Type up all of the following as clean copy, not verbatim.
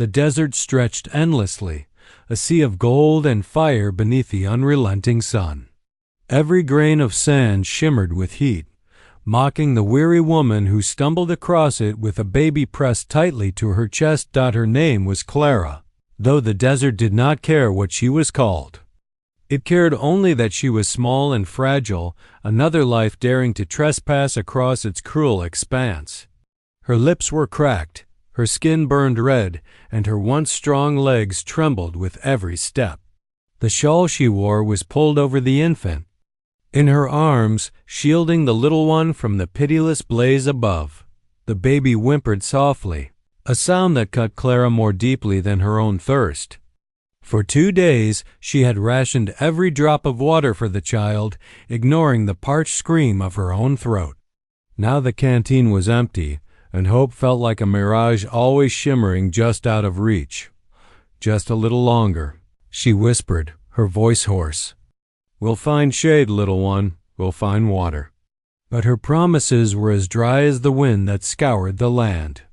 The desert stretched endlessly, a sea of gold and fire beneath the unrelenting sun. Every grain of sand shimmered with heat, mocking the weary woman who stumbled across it with a baby pressed tightly to her chest. Her name was Clara, though the desert did not care what she was called. It cared only that she was small and fragile, another life daring to trespass across its cruel expanse. Her lips were cracked, her skin burned red, and her once strong legs trembled with every step. The shawl she wore was pulled over the infant. In her arms, shielding the little one from the pitiless blaze above, the baby whimpered softly, a sound that cut Clara more deeply than her own thirst. For 2 days she had rationed every drop of water for the child, ignoring the parched scream of her own throat. Now the canteen was empty, and hope felt like a mirage always shimmering just out of reach. "Just a little longer," she whispered, her voice hoarse. "We'll find shade, little one. We'll find water." But her promises were as dry as the wind that scoured the land.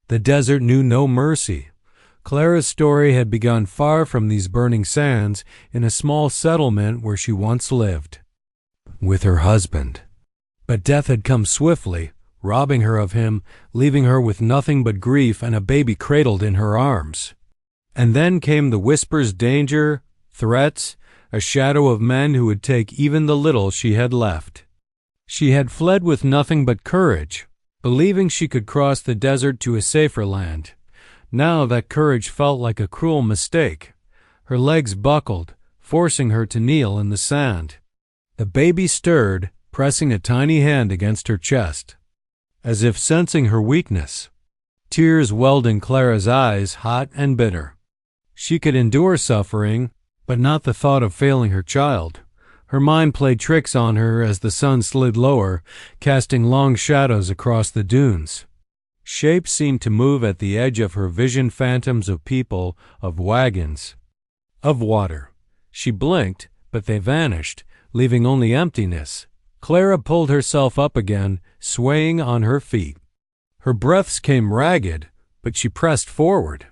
The desert knew no mercy. Clara's story had begun far from these burning sands, in a small settlement where she once lived, with her husband. But death had come swiftly, robbing her of him, leaving her with nothing but grief and a baby cradled in her arms. And then came the whispers, danger, threats, a shadow of men who would take even the little she had left. She had fled with nothing but courage, believing she could cross the desert to a safer land. Now that courage felt like a cruel mistake. Her legs buckled, forcing her to kneel in the sand. The baby stirred, pressing a tiny hand against her chest, as if sensing her weakness. Tears welled in Clara's eyes, hot and bitter. She could endure suffering, but not the thought of failing her child. Her mind played tricks on her as the sun slid lower, casting long shadows across the dunes. Shapes seemed to move at the edge of her vision, phantoms of people, of wagons, of water. She blinked, but they vanished, leaving only emptiness. Clara pulled herself up again, swaying on her feet. Her breaths came ragged, but she pressed forward.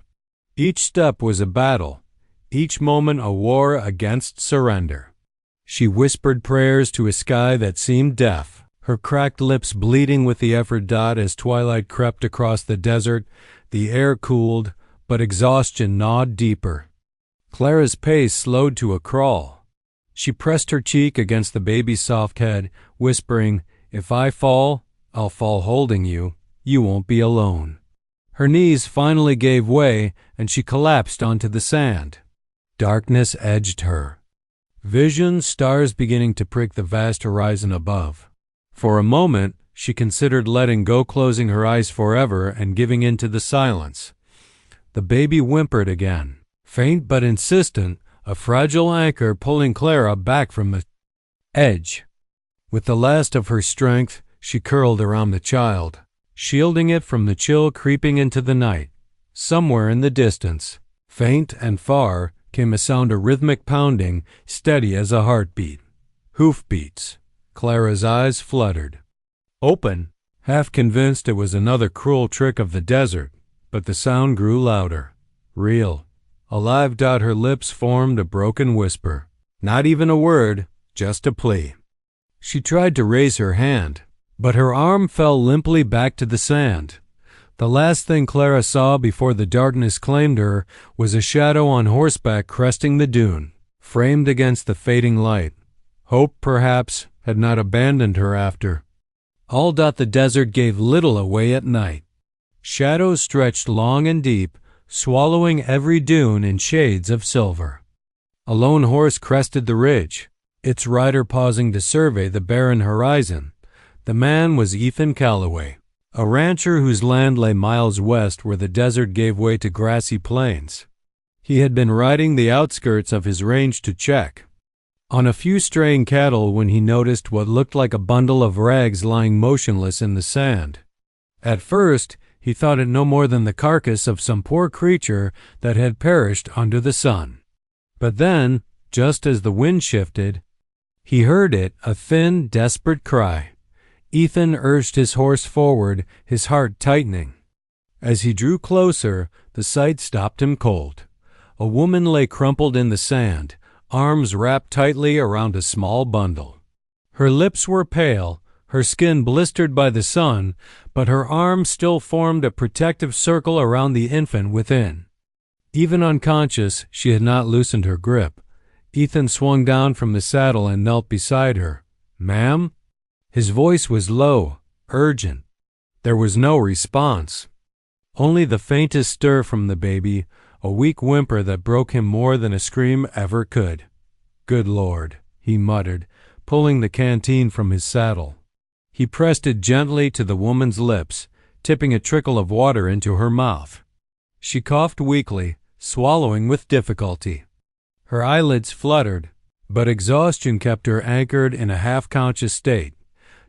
Each step was a battle, each moment a war against surrender. She whispered prayers to a sky that seemed deaf, her cracked lips bleeding with the effort. As twilight crept across the desert, the air cooled, but exhaustion gnawed deeper. Clara's pace slowed to a crawl. She pressed her cheek against the baby's soft head, whispering, "If I fall, I'll fall holding you. You won't be alone." Her knees finally gave way, and she collapsed onto the sand. Darkness edged her. Visions, stars beginning to prick the vast horizon above. For a moment, she considered letting go, closing her eyes forever and giving in to the silence. The baby whimpered again, faint but insistent, a fragile anchor pulling Clara back from the edge. With the last of her strength, she curled around the child, shielding it from the chill creeping into the night. Somewhere in the distance, faint and far, came a sound of rhythmic pounding, steady as a heartbeat. Hoofbeats. Clara's eyes fluttered. Open, half convinced it was another cruel trick of the desert, but the sound grew louder. Real. Alive. Her lips formed a broken whisper. Not even a word, just a plea. She tried to raise her hand, but her arm fell limply back to the sand. The last thing Clara saw before the darkness claimed her was a shadow on horseback cresting the dune, framed against the fading light. Hope, perhaps, had not abandoned her after all. The desert gave little away at night. Shadows stretched long and deep, swallowing every dune in shades of silver. A lone horse crested the ridge, its rider pausing to survey the barren horizon. The man was Ethan Calloway, a rancher whose land lay miles west where the desert gave way to grassy plains. He had been riding the outskirts of his range to check on a few straying cattle when he noticed what looked like a bundle of rags lying motionless in the sand. At first, he thought it no more than the carcass of some poor creature that had perished under the sun. But then, just as the wind shifted, he heard it, a thin, desperate cry. Ethan urged his horse forward, his heart tightening. As he drew closer, The sight stopped him cold. A woman lay crumpled in the sand, arms wrapped tightly around a small bundle. Her lips were pale, her skin blistered by the sun, but her arms still formed a protective circle around the infant within. Even unconscious, she had not loosened her grip. Ethan swung down from the saddle and knelt beside her. "Ma'am?" His voice was low, urgent. There was no response. Only the faintest stir from the baby, a weak whimper that broke him more than a scream ever could. "Good Lord," he muttered, pulling the canteen from his saddle. He pressed it gently to the woman's lips, tipping a trickle of water into her mouth. She coughed weakly, swallowing with difficulty. Her eyelids fluttered, but exhaustion kept her anchored in a half-conscious state.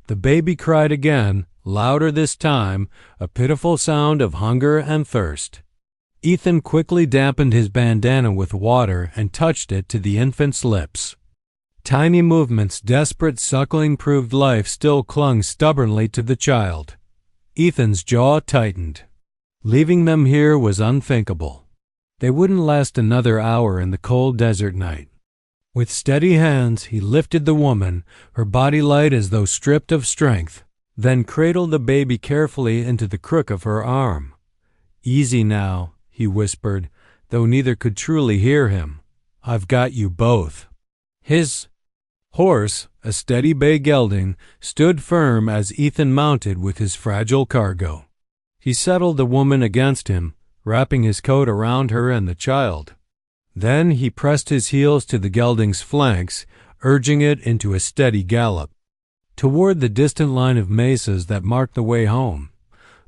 The baby cried again, louder this time, a pitiful sound of hunger and thirst. Ethan quickly dampened his bandana with water and touched it to the infant's lips. Tiny movements, desperate suckling-proved life still clung stubbornly to the child. Ethan's jaw tightened. Leaving them here was unthinkable. They wouldn't last another hour in the cold desert night. With steady hands, he lifted the woman, her body light as though stripped of strength, then cradled the baby carefully into the crook of her arm. "Easy now," he whispered, though neither could truly hear him. "I've got you both." His horse, a steady bay gelding, stood firm as Ethan mounted with his fragile cargo. He settled the woman against him, wrapping his coat around her and the child. Then he pressed his heels to the gelding's flanks, urging it into a steady gallop toward the distant line of mesas that marked the way home.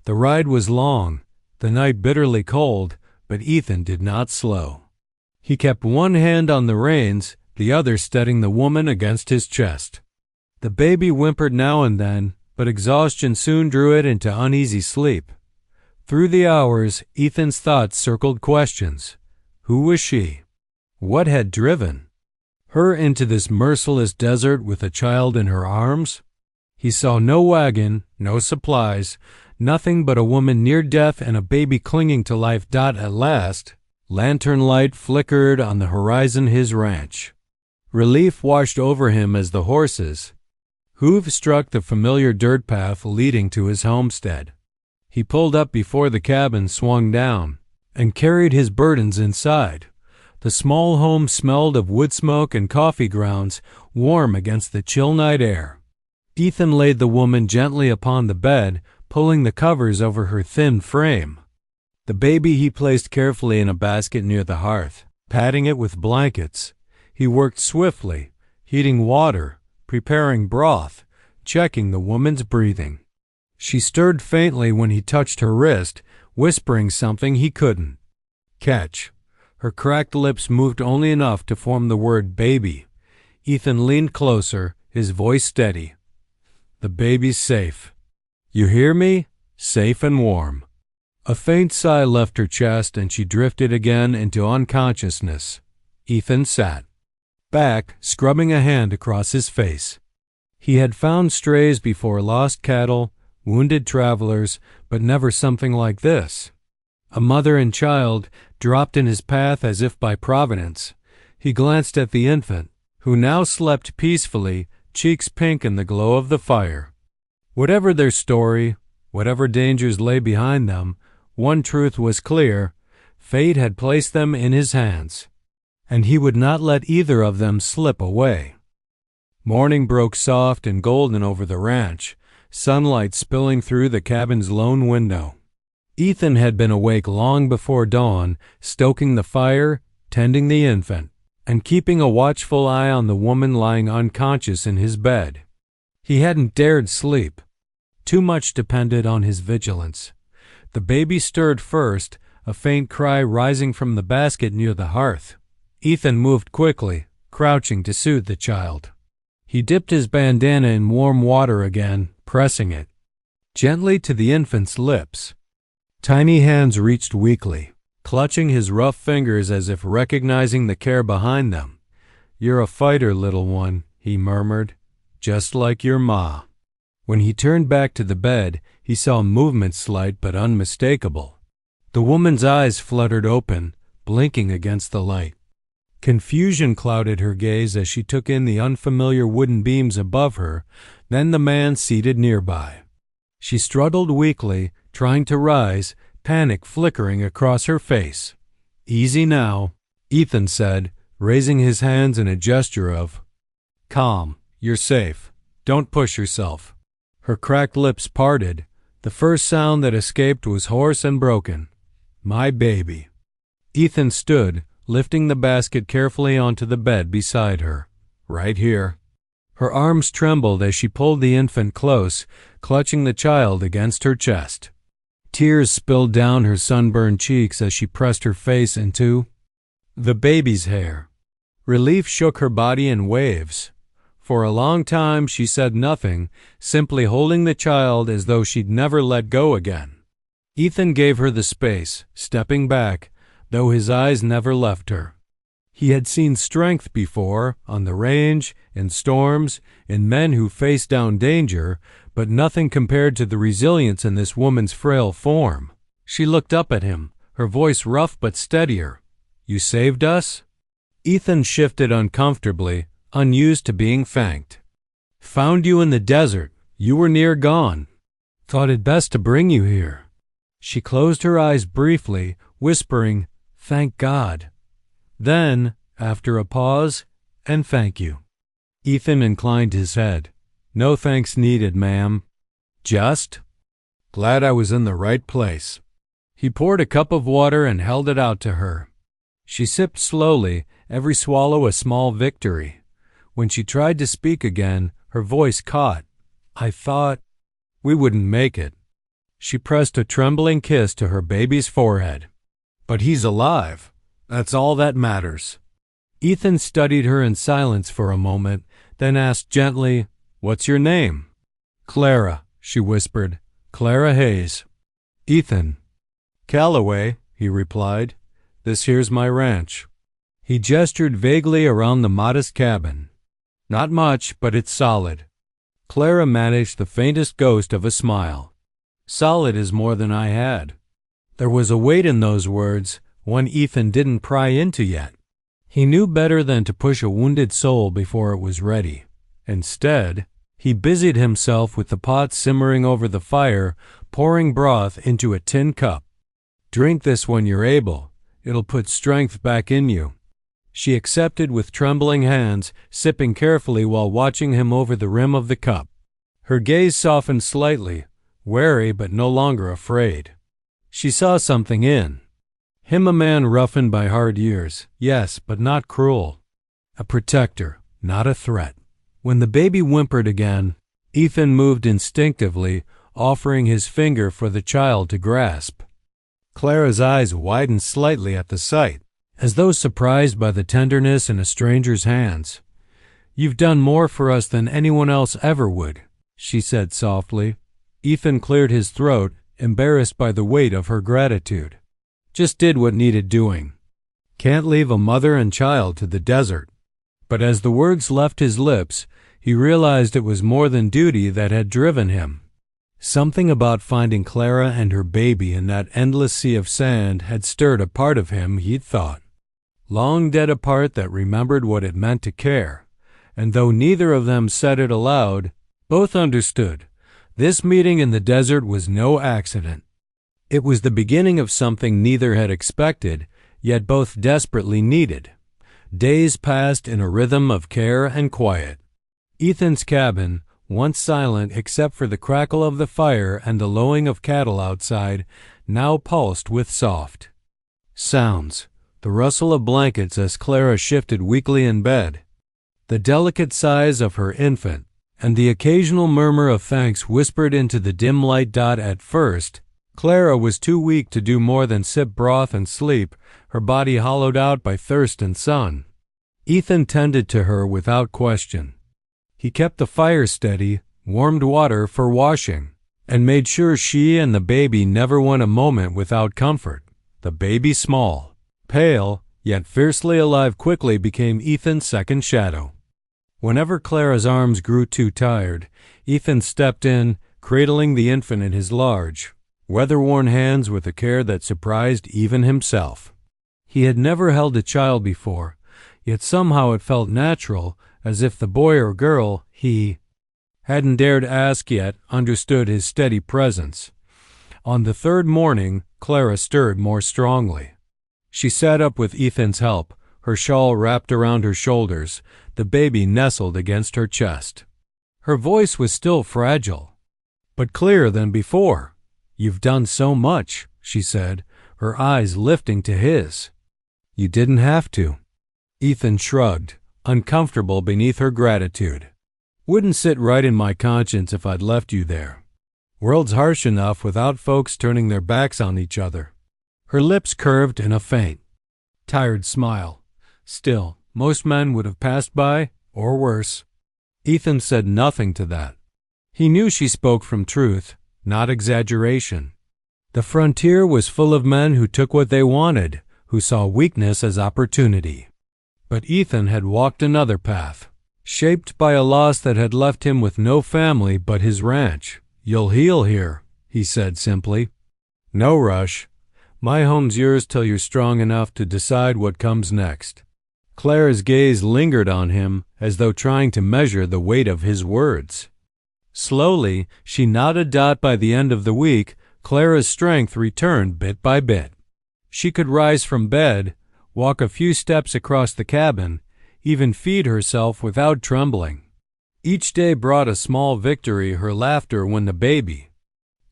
The ride was long, the night bitterly cold, but Ethan did not slow. He kept one hand on the reins, the other steadying the woman against his chest. The baby whimpered now and then, but exhaustion soon drew it into uneasy sleep. Through the hours, Ethan's thoughts circled questions. Who was she? What had driven her into this merciless desert with a child in her arms? He saw no wagon, no supplies, nothing but a woman near death and a baby clinging to life. At last, lantern light flickered on the horizon his ranch. Relief washed over him as the horses' hooves struck the familiar dirt path leading to his homestead. He pulled up before the cabin swung down and carried his burdens inside. The small home smelled of wood smoke and coffee grounds, warm against the chill night air. Ethan laid the woman gently upon the bed, pulling the covers over her thin frame. The baby he placed carefully in a basket near the hearth, padding it with blankets. He worked swiftly, heating water, preparing broth, checking the woman's breathing. She stirred faintly when he touched her wrist, whispering something he couldn't catch. Her cracked lips moved only enough to form the word baby. Ethan leaned closer, his voice steady. "The baby's safe. You hear me? Safe and warm." A faint sigh left her chest and she drifted again into unconsciousness. Ethan sat back, scrubbing a hand across his face. He had found strays before, lost cattle, wounded travelers, but never something like this. A mother and child dropped in his path as if by providence. He glanced at the infant, who now slept peacefully, cheeks pink in the glow of the fire. Whatever their story, whatever dangers lay behind them, one truth was clear: fate had placed them in his hands, and he would not let either of them slip away. Morning broke soft and golden over the ranch, sunlight spilling through the cabin's lone window. Ethan had been awake long before dawn, stoking the fire, tending the infant, and keeping a watchful eye on the woman lying unconscious in his bed. He hadn't dared sleep. Too much depended on his vigilance. The baby stirred first, a faint cry rising from the basket near the hearth. Ethan moved quickly, crouching to soothe the child. He dipped his bandana in warm water again, pressing it gently to the infant's lips. Tiny hands reached weakly, clutching his rough fingers as if recognizing the care behind them. "You're a fighter, little one," he murmured, "just like your ma." When he turned back to the bed, he saw movement slight but unmistakable. The woman's eyes fluttered open, blinking against the light. Confusion clouded her gaze as she took in the unfamiliar wooden beams above her, then the man seated nearby. She struggled weakly, trying to rise, panic flickering across her face. "Easy now," Ethan said, raising his hands in a gesture of calm. "You're safe. Don't push yourself." Her cracked lips parted. The first sound that escaped was hoarse and broken. "My baby." Ethan stood, lifting the basket carefully onto the bed beside her. "Right here." Her arms trembled as she pulled the infant close, clutching the child against her chest. Tears spilled down her sunburned cheeks as she pressed her face into the baby's hair. Relief shook her body in waves. For a long time she said nothing, simply holding the child as though she'd never let go again. Ethan gave her the space, stepping back, though his eyes never left her. He had seen strength before, on the range, in storms, in men who faced down danger, but nothing compared to the resilience in this woman's frail form. She looked up at him, her voice rough but steadier. "You saved us?" Ethan shifted uncomfortably, unused to being thanked. "Found you in the desert. You were near gone. Thought it best to bring you here." She closed her eyes briefly, whispering, "Thank God." Then, after a pause, "And thank you." Ethan inclined his head. "No thanks needed, ma'am. Just glad I was in the right place." He poured a cup of water and held it out to her. She sipped slowly, every swallow a small victory. When she tried to speak again, her voice caught. "I thought we wouldn't make it." She pressed a trembling kiss to her baby's forehead. "But he's alive. That's all that matters." Ethan studied her in silence for a moment, then asked gently, "What's your name?" "Clara," she whispered. "Clara Hayes." "Ethan." "Calloway," he replied. "This here's my ranch." He gestured vaguely around the modest cabin. "Not much, but it's solid." Clara managed the faintest ghost of a smile. "Solid is more than I had." There was a weight in those words, one Ethan didn't pry into yet. He knew better than to push a wounded soul before it was ready. Instead, he busied himself with the pot simmering over the fire, pouring broth into a tin cup. "Drink this when you're able. It'll put strength back in you." She accepted with trembling hands, sipping carefully while watching him over the rim of the cup. Her gaze softened slightly, wary but no longer afraid. She saw something in him, a man roughened by hard years, yes, but not cruel. A protector, not a threat. When the baby whimpered again, Ethan moved instinctively, offering his finger for the child to grasp. Clara's eyes widened slightly at the sight, as though surprised by the tenderness in a stranger's hands. "You've done more for us than anyone else ever would," she said softly. Ethan cleared his throat, embarrassed by the weight of her gratitude. "Just did what needed doing. Can't leave a mother and child to the desert." But as the words left his lips, he realized it was more than duty that had driven him. Something about finding Clara and her baby in that endless sea of sand had stirred a part of him, he'd thought. Long dead a part that remembered what it meant to care. And though neither of them said it aloud, both understood. This meeting in the desert was no accident. It was the beginning of something neither had expected, yet both desperately needed. Days passed in a rhythm of care and quiet. Ethan's cabin, once silent except for the crackle of the fire and the lowing of cattle outside, now pulsed with soft sounds. The rustle of blankets as Clara shifted weakly in bed, the delicate sighs of her infant, and the occasional murmur of thanks whispered into the dim light. At first, Clara was too weak to do more than sip broth and sleep, her body hollowed out by thirst and sun. Ethan tended to her without question. He kept the fire steady, warmed water for washing, and made sure she and the baby never went a moment without comfort. The baby, small, pale, yet fiercely alive, quickly became Ethan's second shadow. Whenever Clara's arms grew too tired, Ethan stepped in, cradling the infant in his large, weather-worn hands with a care that surprised even himself. He had never held a child before, yet somehow it felt natural, as if the boy or girl he hadn't dared ask yet understood his steady presence. On the third morning, Clara stirred more strongly. She sat up with Ethan's help, her shawl wrapped around her shoulders, the baby nestled against her chest. Her voice was still fragile, but clearer than before. "You've done so much," she said, her eyes lifting to his. "You didn't have to." Ethan shrugged, uncomfortable beneath her gratitude. "Wouldn't sit right in my conscience if I'd left you there. World's harsh enough without folks turning their backs on each other." Her lips curved in a faint, tired smile. Still, most men would have passed by, or worse. Ethan said nothing to that. He knew she spoke from truth, not exaggeration. The frontier was full of men who took what they wanted, who saw weakness as opportunity. But Ethan had walked another path, shaped by a loss that had left him with no family but his ranch. "You'll heal here," he said simply. "No rush. My home's yours till you're strong enough to decide what comes next." Clara's gaze lingered on him as though trying to measure the weight of his words. Slowly, she nodded. By the end of the week, Clara's strength returned bit by bit. She could rise from bed, walk a few steps across the cabin, even feed herself without trembling. Each day brought a small victory, her laughter when the baby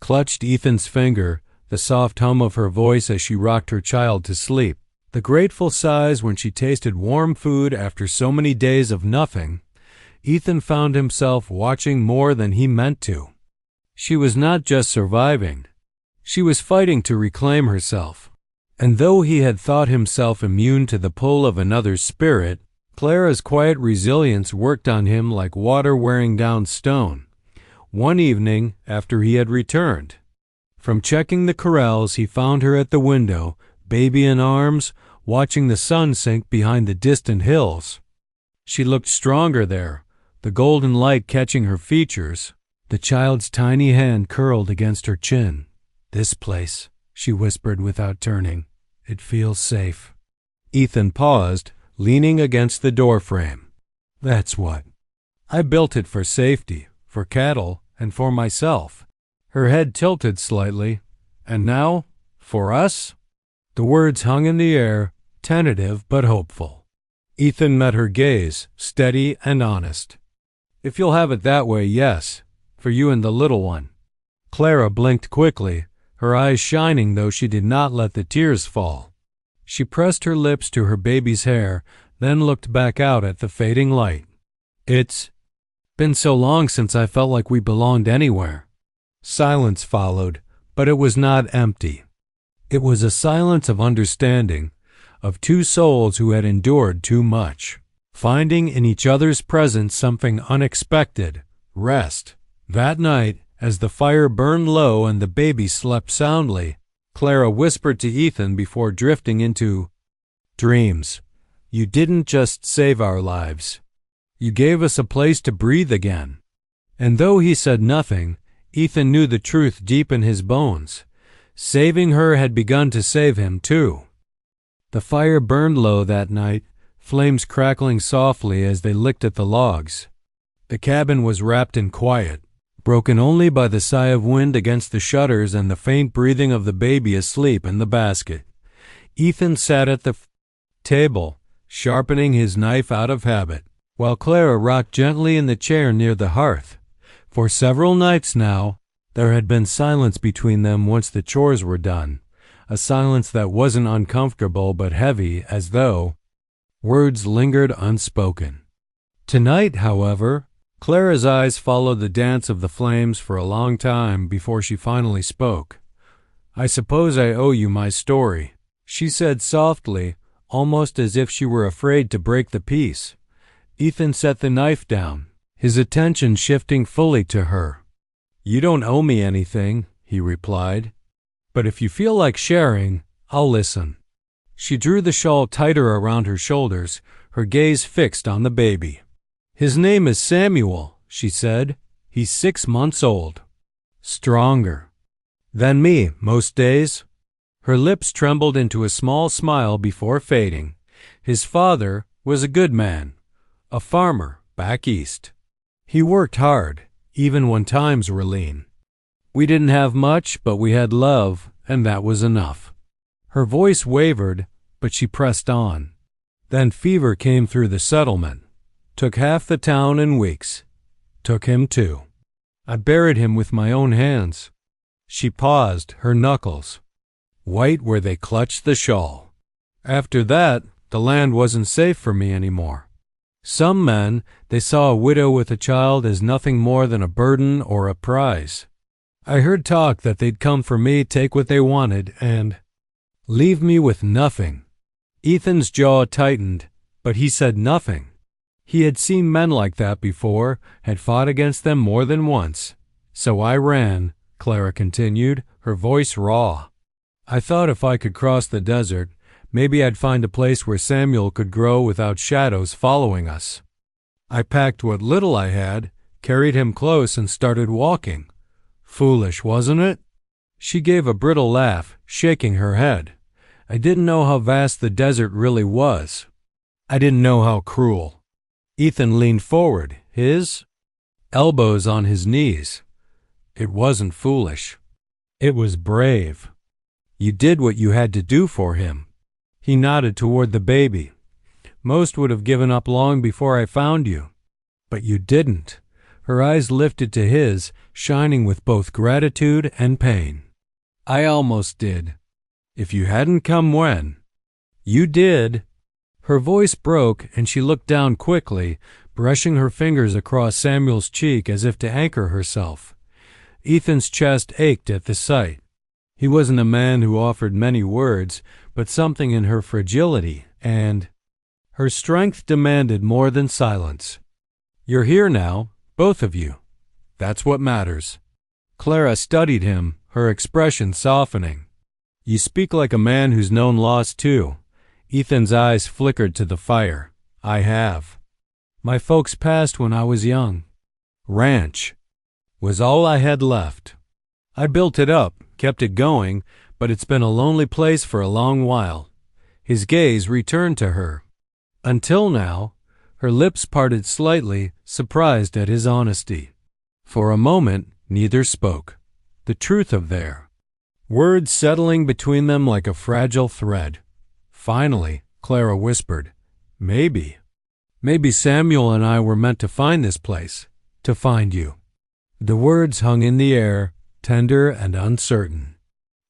clutched Ethan's finger, the soft hum of her voice as she rocked her child to sleep, the grateful sighs when she tasted warm food after so many days of nothing. Ethan found himself watching more than he meant to. She was not just surviving. She was fighting to reclaim herself. And though he had thought himself immune to the pull of another's spirit, Clara's quiet resilience worked on him like water wearing down stone. One evening, after he had returned from checking the corrals, he found her at the window, baby in arms, watching the sun sink behind the distant hills. She looked stronger there, the golden light catching her features, the child's tiny hand curled against her chin. "This place," she whispered without turning. "It feels safe." Ethan paused, leaning against the doorframe. "That's what. I built it for safety, for cattle, and for myself." Her head tilted slightly. "And now, for us?" The words hung in the air, tentative but hopeful. Ethan met her gaze, steady and honest. "If you'll have it that way, yes. For you and the little one." Clara blinked quickly, her eyes shining though she did not let the tears fall. She pressed her lips to her baby's hair, then looked back out at the fading light. "It's been so long since I felt like we belonged anywhere." Silence followed, but it was not empty. It was a silence of understanding, of two souls who had endured too much, finding in each other's presence something unexpected, rest. That night, as the fire burned low and the baby slept soundly, Clara whispered to Ethan before drifting into dreams. "You didn't just save our lives. You gave us a place to breathe again." And though he said nothing, Ethan knew the truth deep in his bones. Saving her had begun to save him, too. The fire burned low that night, flames crackling softly as they licked at the logs. The cabin was wrapped in quiet, broken only by the sigh of wind against the shutters and the faint breathing of the baby asleep in the basket. Ethan sat at the table, sharpening his knife out of habit, while Clara rocked gently in the chair near the hearth. For several nights now, there had been silence between them once the chores were done, a silence that wasn't uncomfortable but heavy, as though words lingered unspoken. Tonight, however, Clara's eyes followed the dance of the flames for a long time before she finally spoke. "I suppose I owe you my story," she said softly, almost as if she were afraid to break the peace. Ethan set the knife down, his attention shifting fully to her. "You don't owe me anything," he replied. "But if you feel like sharing, I'll listen." She drew the shawl tighter around her shoulders, her gaze fixed on the baby. "His name is Samuel," she said. "He's 6 months old." Stronger. Than me, most days." Her lips trembled into a small smile before fading. His father was a good man, a farmer back east. He worked hard, even when times were lean. We didn't have much, but we had love, and that was enough. Her voice wavered, but she pressed on. Then fever came through the settlement. Took half the town in weeks. Took him too. I buried him with my own hands. She paused, her knuckles white where they clutched the shawl. After that, the land wasn't safe for me anymore. Some men, they saw a widow with a child as nothing more than a burden or a prize. I heard talk that they'd come for me, take what they wanted, and leave me with nothing. Ethan's jaw tightened, but he said nothing. He had seen men like that before, had fought against them more than once. So I ran, Clara continued, her voice raw. I thought if I could cross the desert, maybe I'd find a place where Samuel could grow without shadows following us. I packed what little I had, carried him close, and started walking. Foolish, wasn't it? She gave a brittle laugh, shaking her head. I didn't know how vast the desert really was. I didn't know how cruel. Ethan leaned forward, his elbows on his knees. It wasn't foolish. It was brave. You did what you had to do for him. He nodded toward the baby. Most would have given up long before I found you. But you didn't. Her eyes lifted to his, shining with both gratitude and pain. I almost did. If you hadn't come when. You did. Her voice broke, and she looked down quickly, brushing her fingers across Samuel's cheek as if to anchor herself. Ethan's chest ached at the sight. He wasn't a man who offered many words, but something in her fragility and her strength demanded more than silence. You're here now, both of you. That's what matters. Clara studied him, her expression softening. You speak like a man who's known loss too. Ethan's eyes flickered to the fire. I have. My folks passed when I was young. Ranch was all I had left. I built it up, kept it going, but it's been a lonely place for a long while. His gaze returned to her. Until now, her lips parted slightly, surprised at his honesty. For a moment, neither spoke. The truth of their words settling between them like a fragile thread. Finally, Clara whispered, Maybe Samuel and I were meant to find this place, to find you. The words hung in the air, tender and uncertain.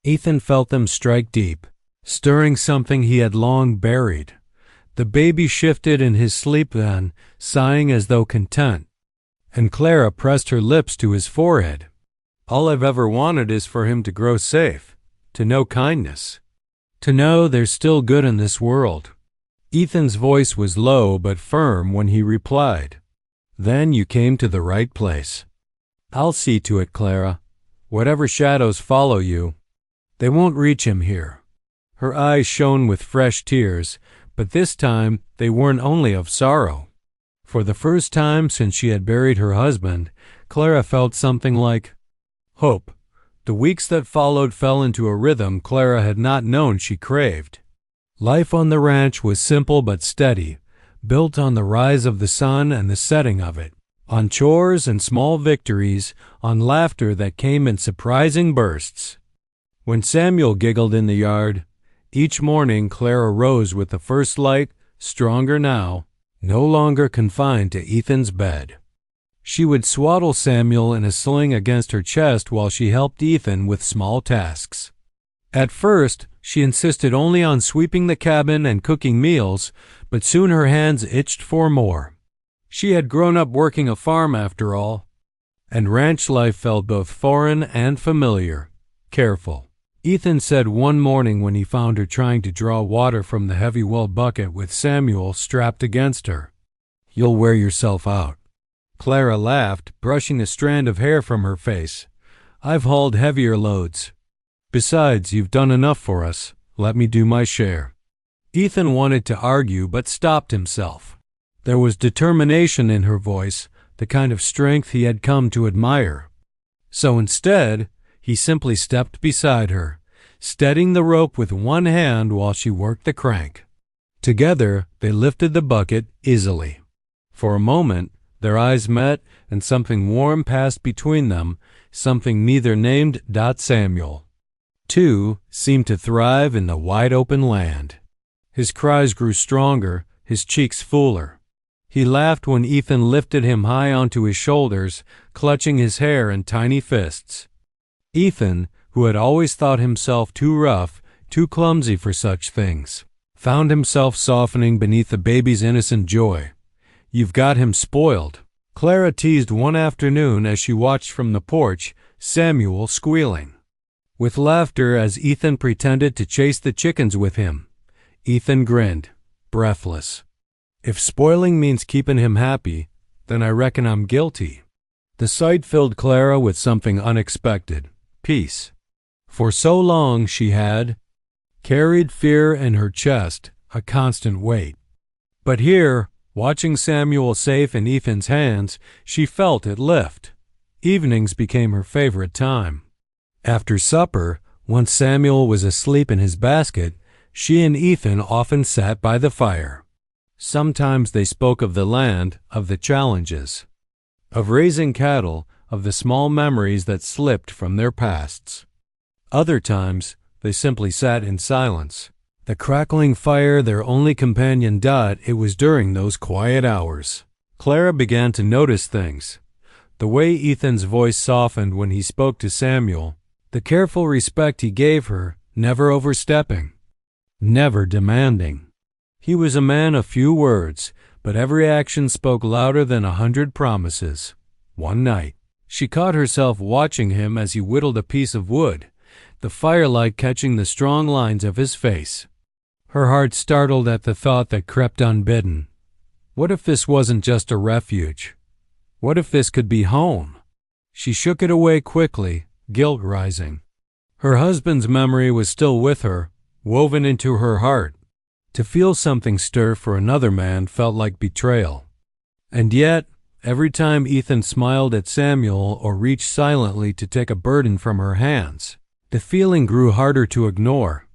Ethan felt them strike deep, stirring something he had long buried. The baby shifted in his sleep then, sighing as though content, and Clara pressed her lips to his forehead. All I've ever wanted is for him to grow safe, to know kindness, to know there's still good in this world. Ethan's voice was low but firm when he replied, Then you came to the right place. I'll see to it, Clara. Whatever shadows follow you, they won't reach him here. Her eyes shone with fresh tears, but this time they weren't only of sorrow. For the first time since she had buried her husband, Clara felt something like hope. The weeks that followed fell into a rhythm Clara had not known she craved. Life on the ranch was simple but steady, built on the rise of the sun and the setting of it, on chores and small victories, on laughter that came in surprising bursts. When Samuel giggled in the yard, each morning Clara rose with the first light, stronger now, no longer confined to Ethan's bed. She would swaddle Samuel in a sling against her chest while she helped Ethan with small tasks. At first, she insisted only on sweeping the cabin and cooking meals, but soon her hands itched for more. She had grown up working a farm after all, and ranch life felt both foreign and familiar, careful. Ethan said one morning when he found her trying to draw water from the heavy well bucket with Samuel strapped against her, You'll wear yourself out. Clara laughed, brushing a strand of hair from her face. I've hauled heavier loads. Besides, you've done enough for us. Let me do my share. Ethan wanted to argue but stopped himself. There was determination in her voice, the kind of strength he had come to admire. So instead, He simply stepped beside her, steadying the rope with one hand while she worked the crank. Together, they lifted the bucket easily. For a moment, their eyes met, and something warm passed between them, something neither named Samuel. Two seemed to thrive in the wide-open land. His cries grew stronger, his cheeks fuller. He laughed when Ethan lifted him high onto his shoulders, clutching his hair in tiny fists. Ethan, who had always thought himself too rough, too clumsy for such things, found himself softening beneath the baby's innocent joy. "You've got him spoiled," Clara teased one afternoon as she watched from the porch Samuel squealing. With laughter as Ethan pretended to chase the chickens with him, Ethan grinned, breathless. "If spoiling means keeping him happy, then I reckon I'm guilty." The sight filled Clara with something unexpected, peace. For so long she had carried fear in her chest, a constant weight. But here, watching Samuel safe in Ethan's hands, she felt it lift. Evenings became her favorite time. After supper, once Samuel was asleep in his basket, she and Ethan often sat by the fire. Sometimes they spoke of the land, of the challenges, of raising cattle, of the small memories that slipped from their pasts. Other times, they simply sat in silence. The crackling fire their only companion. It was during those quiet hours Clara began to notice things. The way Ethan's voice softened when he spoke to Samuel, the careful respect he gave her, never overstepping, never demanding. He was a man of few words, but every action spoke louder than 100 promises. One night, she caught herself watching him as he whittled a piece of wood, the firelight catching the strong lines of his face. Her heart startled at the thought that crept unbidden. What if this wasn't just a refuge? What if this could be home? She shook it away quickly, guilt rising. Her husband's memory was still with her, woven into her heart. To feel something stir for another man felt like betrayal. And yet, every time Ethan smiled at Samuel or reached silently to take a burden from her hands, the feeling grew harder to ignore.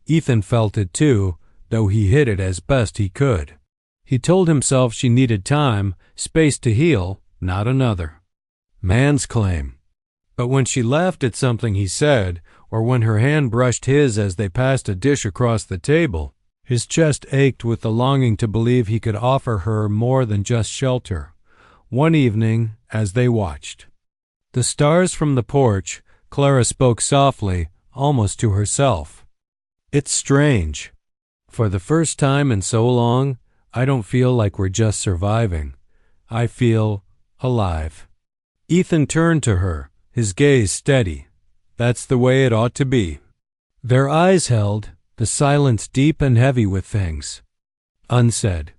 Ethan felt it too, though he hid it as best he could. He told himself she needed time, space to heal, not another man's claim. But when she laughed at something he said, or when her hand brushed his as they passed a dish across the table, his chest ached with the longing to believe he could offer her more than just shelter. One evening, as they watched the stars from the porch, Clara spoke softly, almost to herself. "It's strange. For the first time in so long, I don't feel like we're just surviving. I feel alive." Ethan turned to her, his gaze steady. That's the way it ought to be. Their eyes held, the silence deep and heavy with things unsaid.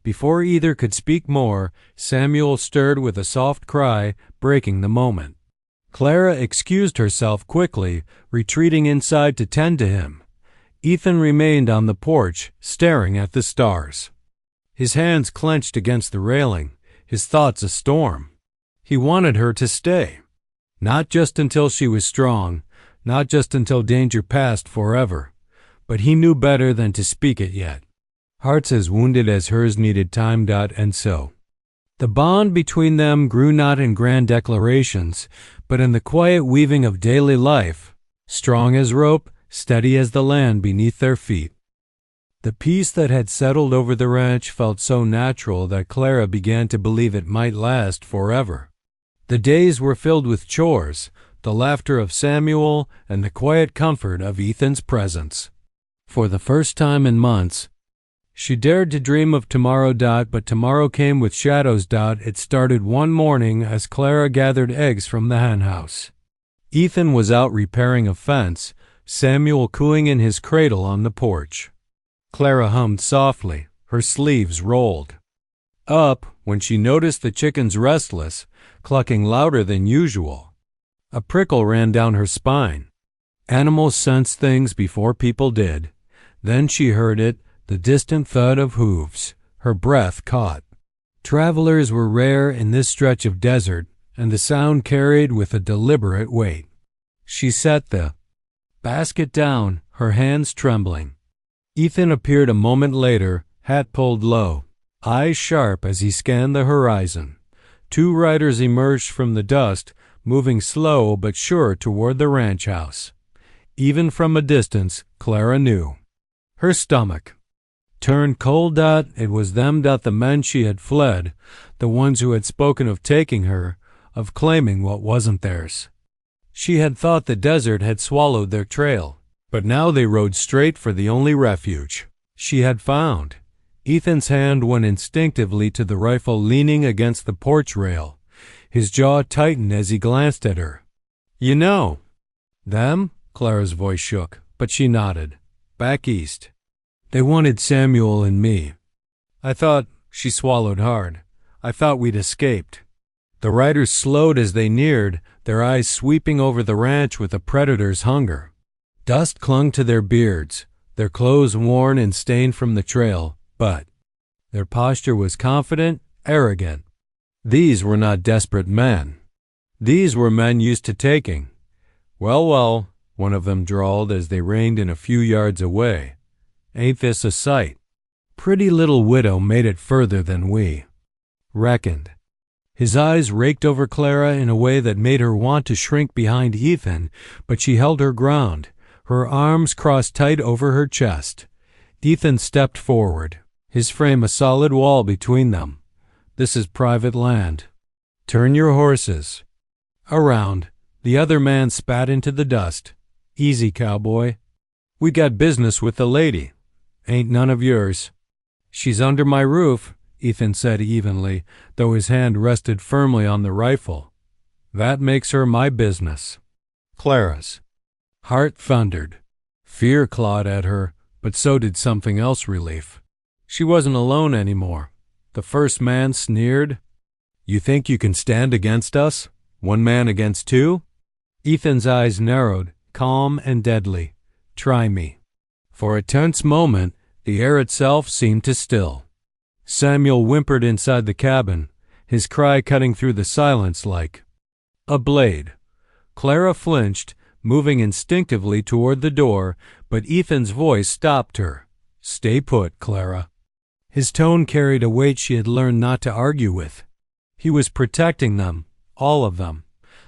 Before either could speak more, Samuel stirred with a soft cry, breaking the moment. Clara excused herself quickly, retreating inside to tend to him. Ethan remained on the porch, staring at the stars. His hands clenched against the railing, his thoughts a storm. He wanted her to stay. Not just until she was strong, not just until danger passed forever. But he knew better than to speak it yet. Hearts as wounded as hers needed time. And so the bond between them grew not in grand declarations, but in the quiet weaving of daily life, strong as rope, steady as the land beneath their feet. The peace that had settled over the ranch felt so natural that Clara began to believe it might last forever. The days were filled with chores, the laughter of Samuel, and the quiet comfort of Ethan's presence. For the first time in months, she dared to dream of tomorrow. But tomorrow came with shadows. It started one morning as Clara gathered eggs from the henhouse. Ethan was out repairing a fence, Samuel cooing in his cradle on the porch. Clara hummed softly, her sleeves rolled up when she noticed the chickens restless, clucking louder than usual. A prickle ran down her spine. Animals sense things before people did. Then she heard it, the distant thud of hooves. Her breath caught. Travelers were rare in this stretch of desert, and the sound carried with a deliberate weight. She set the basket down, her hands trembling. Ethan appeared a moment later, hat pulled low, eyes sharp as he scanned the horizon. Two riders emerged from the dust, moving slow but sure toward the ranch house. Even from a distance, Clara knew. Her stomach turned cold. It was them. The men she had fled, the ones who had spoken of taking her, of claiming what wasn't theirs. She had thought the desert had swallowed their trail, but now they rode straight for the only refuge she had found. Ethan's hand went instinctively to the rifle leaning against the porch rail. His jaw tightened as he glanced at her. "You know them?" Clara's voice shook, but she nodded. "Back east. They wanted Samuel and me. I thought," she swallowed hard, "I thought we'd escaped." The riders slowed as they neared, their eyes sweeping over the ranch with a predator's hunger. Dust clung to their beards, their clothes worn and stained from the trail, but their posture was confident, arrogant. These were not desperate men. These were men used to taking. Well, one of them drawled as they reined in a few yards away. "Ain't this a sight? Pretty little widow made it further than we reckoned." His eyes raked over Clara in a way that made her want to shrink behind Ethan, but she held her ground, her arms crossed tight over her chest. Ethan stepped forward, his frame a solid wall between them. "This is private land. Turn your horses around." The other man spat into the dust. "Easy, cowboy. We got business with the lady. Ain't none of yours." "She's under my roof," Ethan said evenly, though his hand rested firmly on the rifle. "That makes her my business." Clara's heart thundered. Fear clawed at her, but so did something else. Relief. She wasn't alone anymore. The first man sneered. "You think you can stand against us? One man against two?" Ethan's eyes narrowed, calm and deadly. "Try me." For a tense moment, the air itself seemed to still. Samuel whimpered inside the cabin, his cry cutting through the silence like a blade. Clara flinched, moving instinctively toward the door, but Ethan's voice stopped her. "Stay put, Clara." His tone carried a weight she had learned not to argue with. He was protecting them, all of them.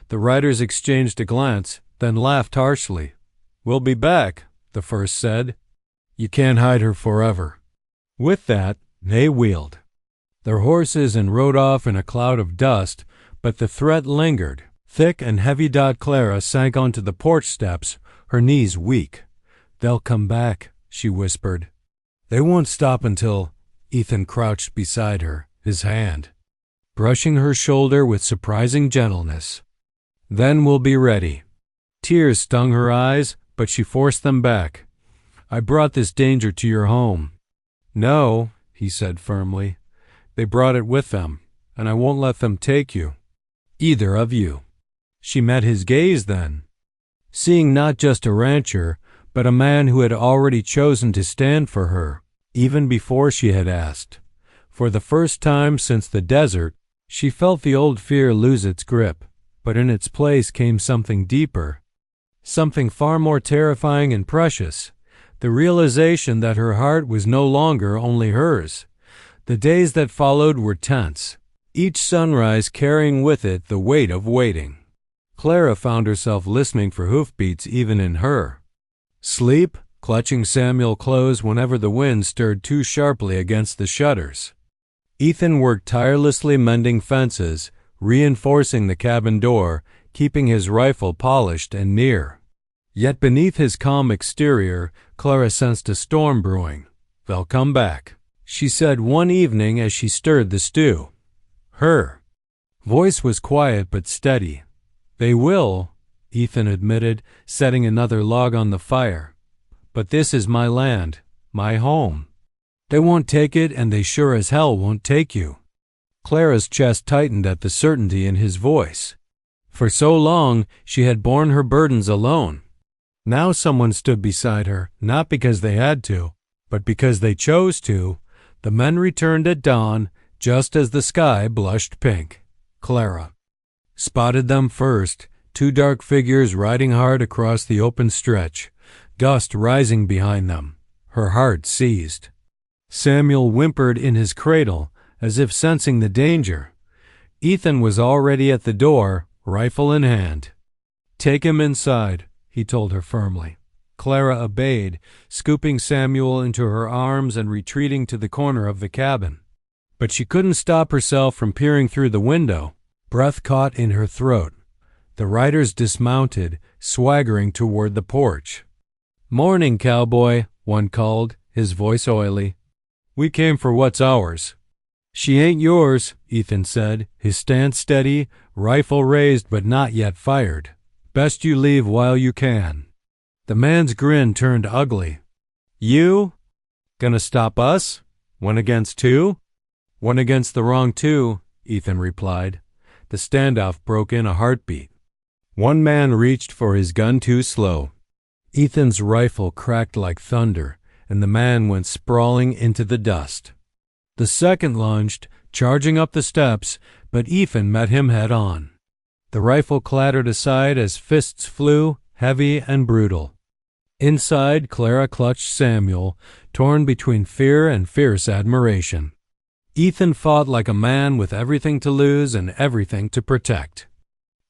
The riders exchanged a glance, then laughed harshly. "We'll be back," the first said. "You can't hide her forever." With that, they wheeled their horses and rode off in a cloud of dust, but the threat lingered, thick and heavy. Clara sank onto the porch steps, her knees weak. "They'll come back," she whispered. "They won't stop until—" Ethan crouched beside her, his hand brushing her shoulder with surprising gentleness. "Then we'll be ready." Tears stung her eyes, but she forced them back. "I brought this danger to your home." "No," he said firmly. "They brought it with them, and I won't let them take you. Either of you." She met his gaze then, seeing not just a rancher, but a man who had already chosen to stand for her, even before she had asked. For the first time since the desert, she felt the old fear lose its grip, but in its place came something deeper, something far more terrifying and precious, the realization that her heart was no longer only hers. The days that followed were tense, each sunrise carrying with it the weight of waiting. Clara found herself listening for hoofbeats even in her sleep, clutching Samuel close whenever the wind stirred too sharply against the shutters. Ethan worked tirelessly mending fences, reinforcing the cabin door, keeping his rifle polished and near. Yet beneath his calm exterior, Clara sensed a storm brewing. "They'll come back," she said one evening as she stirred the stew. Her voice was quiet but steady. "They will," Ethan admitted, setting another log on the fire. "But this is my land, my home. They won't take it, and they sure as hell won't take you." Clara's chest tightened at the certainty in his voice. For so long, she had borne her burdens alone. Now someone stood beside her, not because they had to, but because they chose to. The men returned at dawn, just as the sky blushed pink. Clara spotted them first, two dark figures riding hard across the open stretch, gust rising behind them. Her heart seized. Samuel whimpered in his cradle, as if sensing the danger. Ethan was already at the door, rifle in hand. "Take him inside," he told her firmly. Clara obeyed, scooping Samuel into her arms and retreating to the corner of the cabin. But she couldn't stop herself from peering through the window, breath caught in her throat. The riders dismounted, swaggering toward the porch. "Morning, cowboy," one called, his voice oily. "We came for what's ours." "She ain't yours," Ethan said, his stance steady, rifle raised but not yet fired. "Best you leave while you can." The man's grin turned ugly. "You? Gonna stop us? 1 against 2? 1 against the wrong 2, Ethan replied. The standoff broke in a heartbeat. One man reached for his gun too slow. Ethan's rifle cracked like thunder, and the man went sprawling into the dust. The second lunged, charging up the steps, but Ethan met him head on. The rifle clattered aside as fists flew, heavy and brutal. Inside, Clara clutched Samuel, torn between fear and fierce admiration. Ethan fought like a man with everything to lose and everything to protect.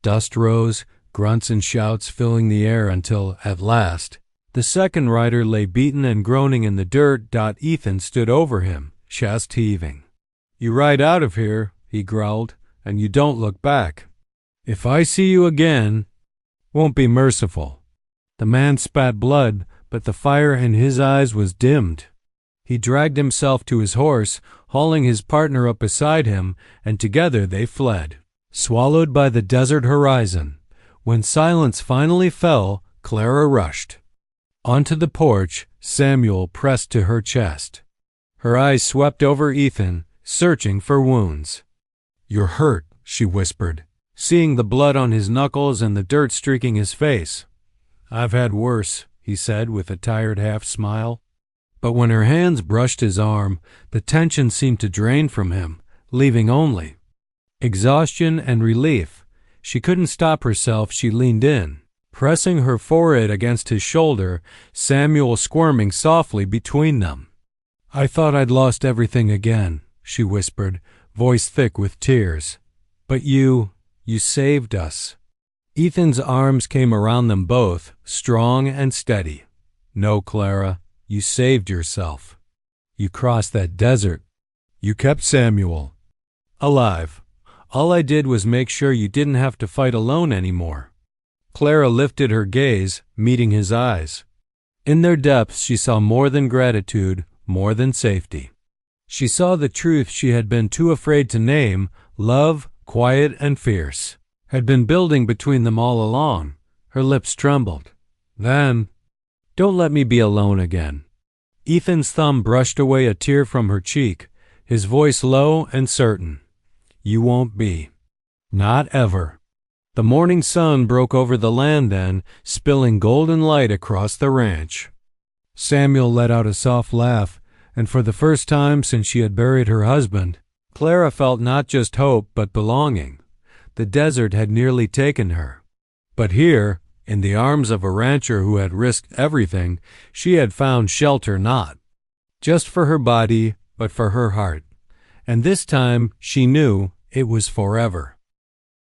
Dust rose, grunts and shouts filling the air until, at last, the second rider lay beaten and groaning in the dirt. Ethan stood over him, chest heaving. "You ride out of here," he growled, "and you don't look back. If I see you again, won't be merciful." The man spat blood, but the fire in his eyes was dimmed. He dragged himself to his horse, hauling his partner up beside him, and together they fled, swallowed by the desert horizon. When silence finally fell, Clara rushed. Onto the porch, Samuel pressed to her chest. Her eyes swept over Ethan, searching for wounds. "You're hurt," she whispered, seeing the blood on his knuckles and the dirt streaking his face. "I've had worse," he said with a tired half-smile. But when her hands brushed his arm, the tension seemed to drain from him, leaving only exhaustion and relief. She couldn't stop herself. She leaned in, pressing her forehead against his shoulder, Samuel squirming softly between them. "I thought I'd lost everything again," she whispered, voice thick with tears. "But you saved us." Ethan's arms came around them both, strong and steady. "No, Clara, you saved yourself. You crossed that desert. You kept Samuel alive. All I did was make sure you didn't have to fight alone anymore." Clara lifted her gaze, meeting his eyes. In their depths she saw more than gratitude, more than safety. She saw the truth she had been too afraid to name. Love, quiet and fierce, had been building between them all along. Her lips trembled. Then, "Don't let me be alone again." Ethan's thumb brushed away a tear from her cheek, his voice low and certain. "You won't be. Not ever." The morning sun broke over the land then, spilling golden light across the ranch. Samuel let out a soft laugh, and for the first time since she had buried her husband, Clara felt not just hope but belonging. The desert had nearly taken her. But here, in the arms of a rancher who had risked everything, she had found shelter not just for her body, but for her heart. And this time she knew it was forever.